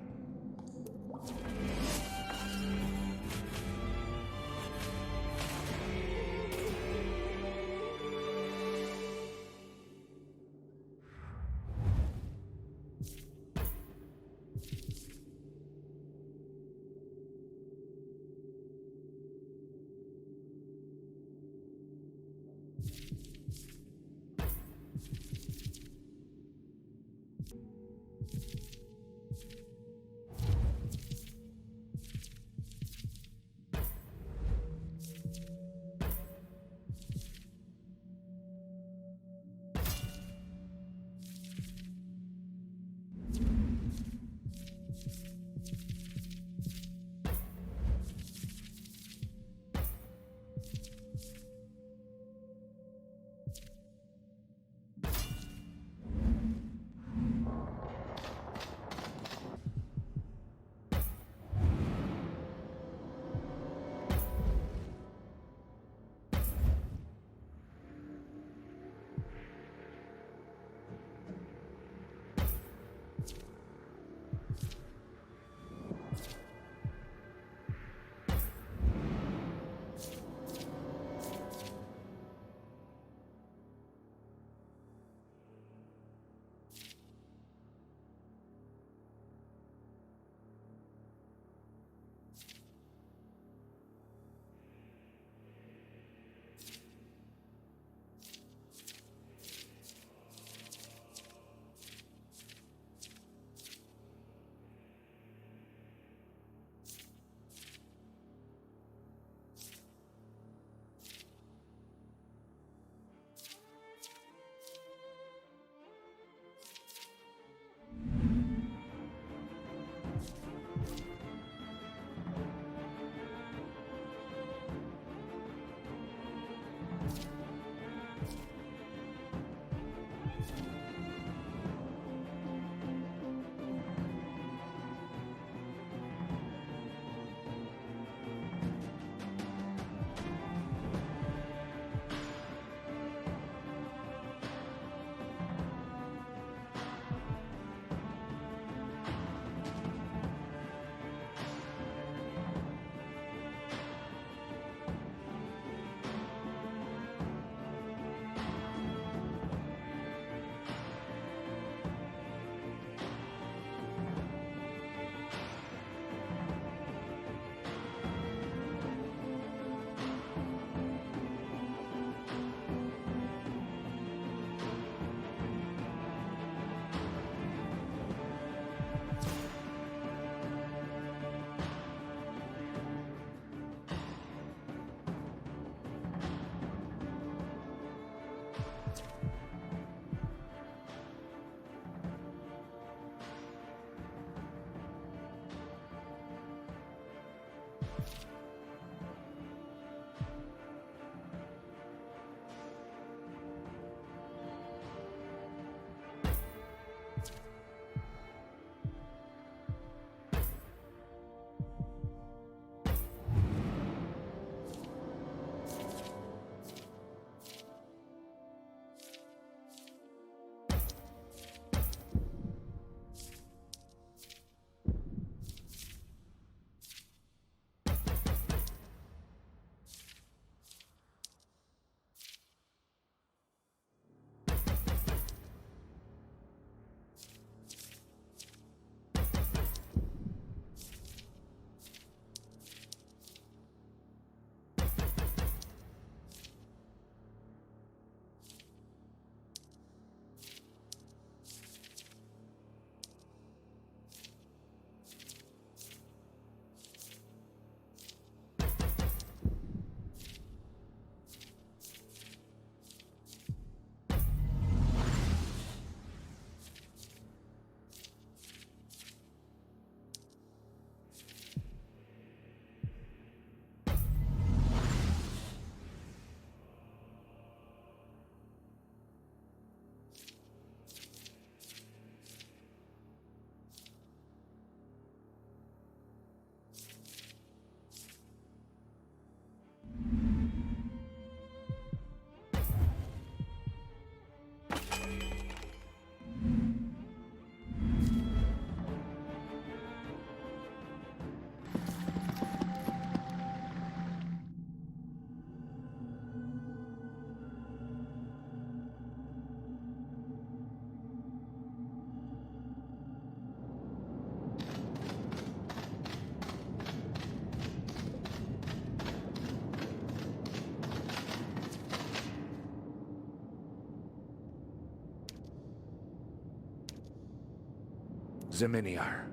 Zeminiar.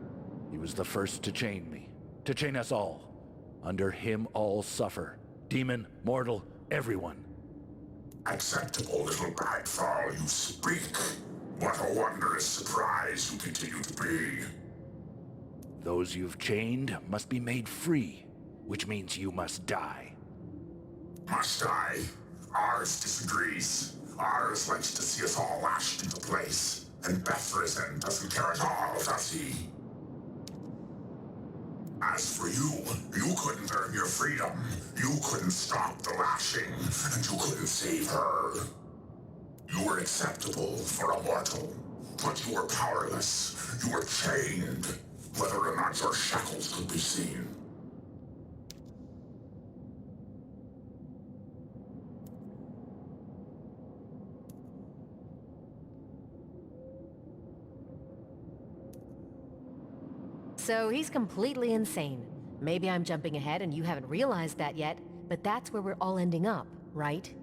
He was the first to chain me. To chain us all. Under him all suffer. Demon, mortal, everyone. Acceptable, little Bagfall, you speak. What a wondrous surprise you continue to be. Those you've chained must be made free, which means you must die. Must I? Ours disagrees. Ours likes to see us all lashed into place. And Bethrisen doesn't care at all, does he? As for you, you couldn't earn your freedom. You couldn't stop the lashing, and you couldn't save her. You were acceptable for a mortal, but you were powerless. You were chained, whether or not your shackles could be seen. So he's completely insane. Maybe I'm jumping ahead and you haven't realized that yet, but that's where we're all ending up, right?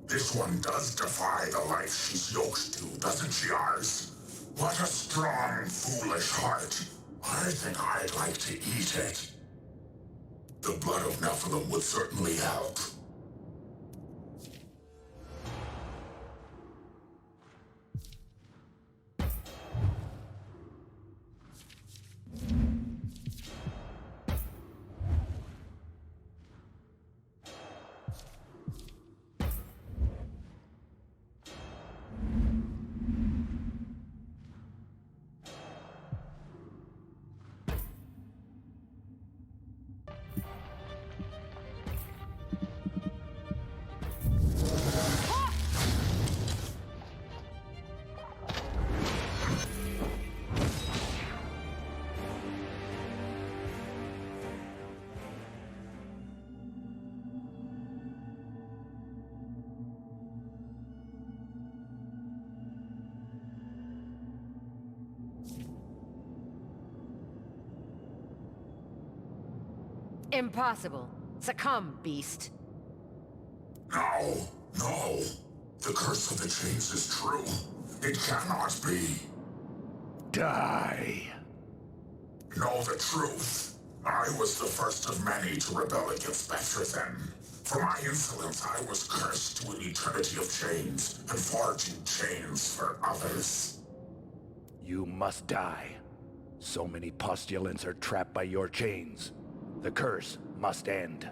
This one does defy the life she's yoked to, doesn't she, ours? What a strong, foolish heart. I think I'd like to eat it. The blood of Nephilim would certainly help. Impossible. Succumb, beast. No, no. The curse of the chains is true. It cannot be. Die. Know the truth. I was the first of many to rebel against Bethrisen. For my insolence, I was cursed to an eternity of chains, and forging chains for others. You must die. So many postulants are trapped by your chains. The curse must end.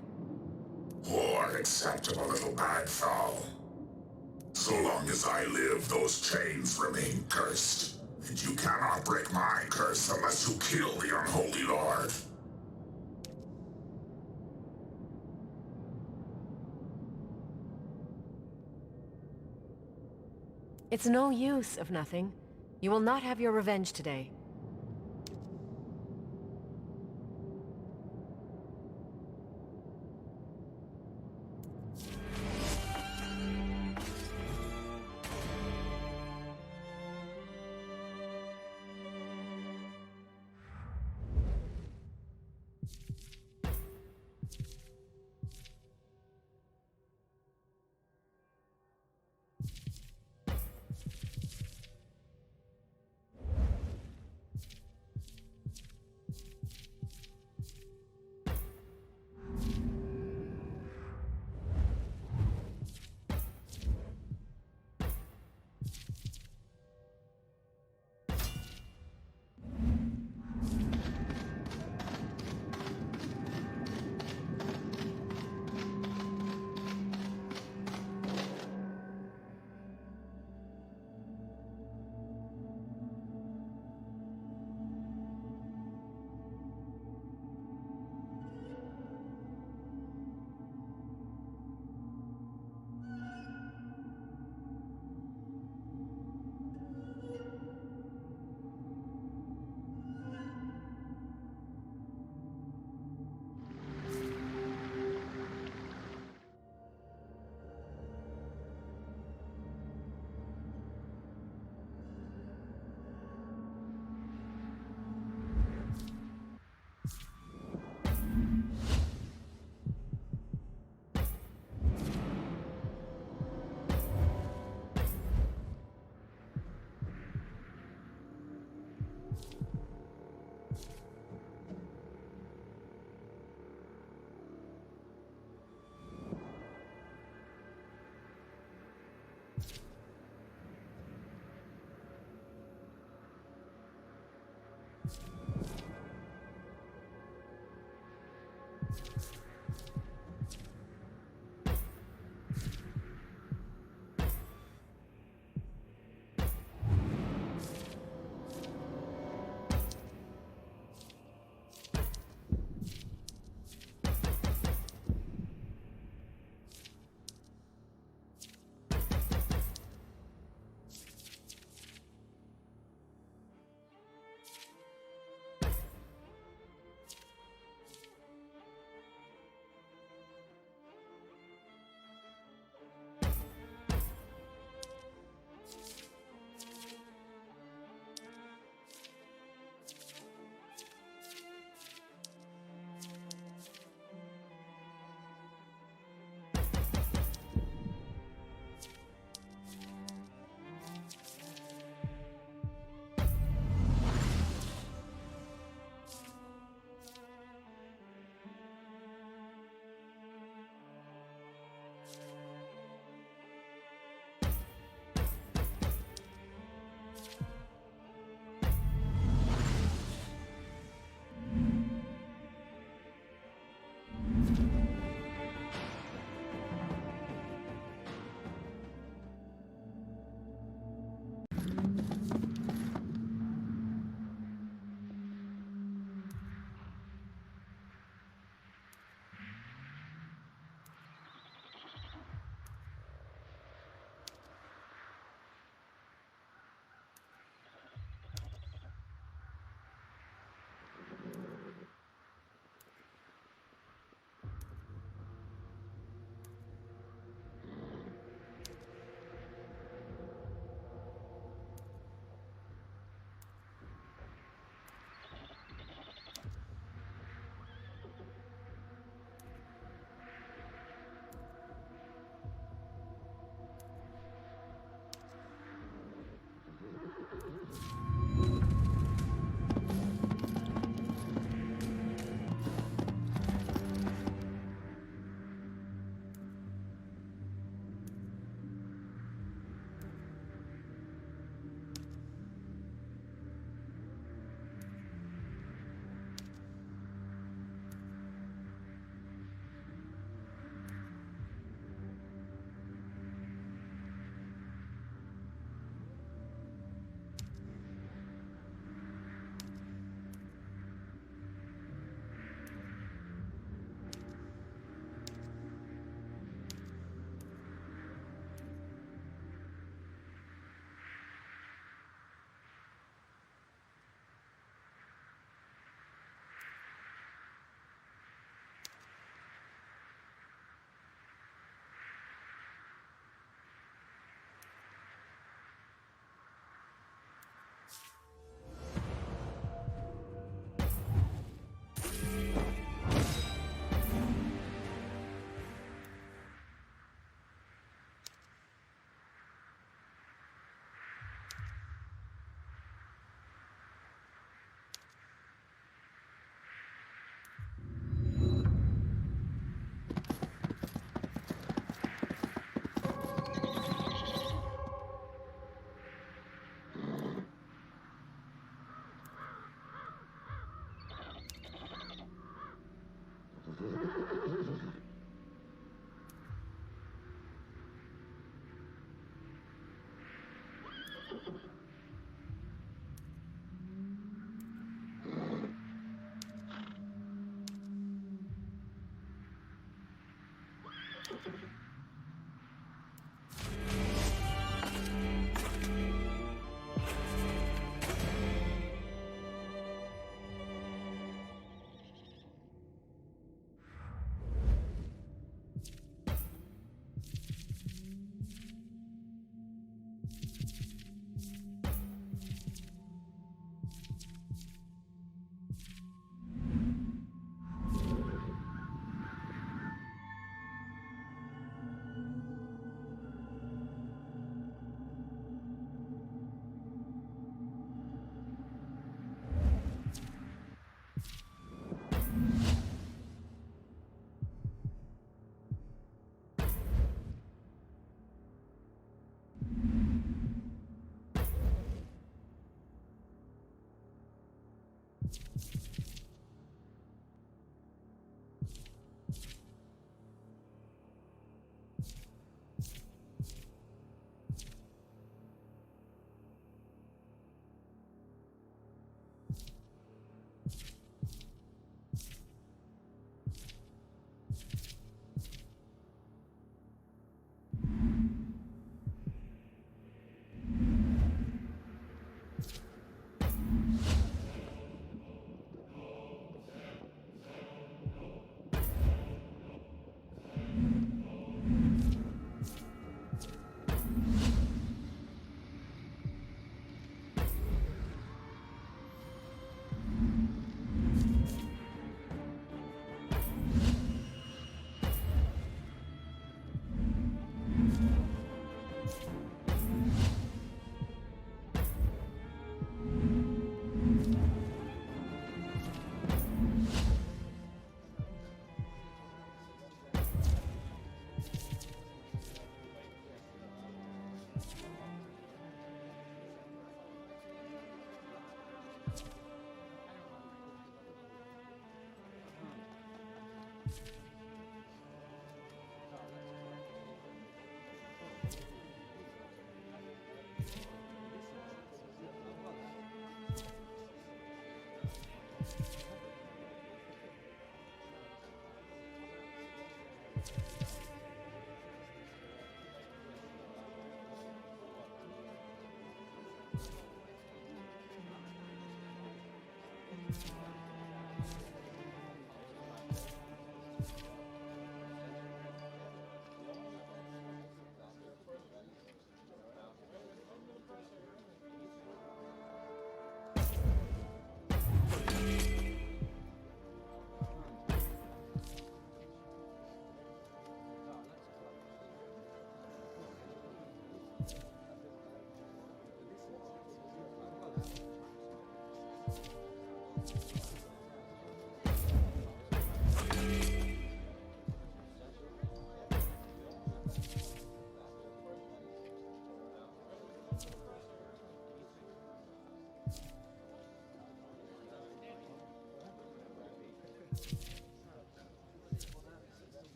Or accept a little bagfowl. So long as I live, those chains remain cursed. And you cannot break my curse unless you kill the unholy lord. It's no use of nothing. You will not have your revenge today.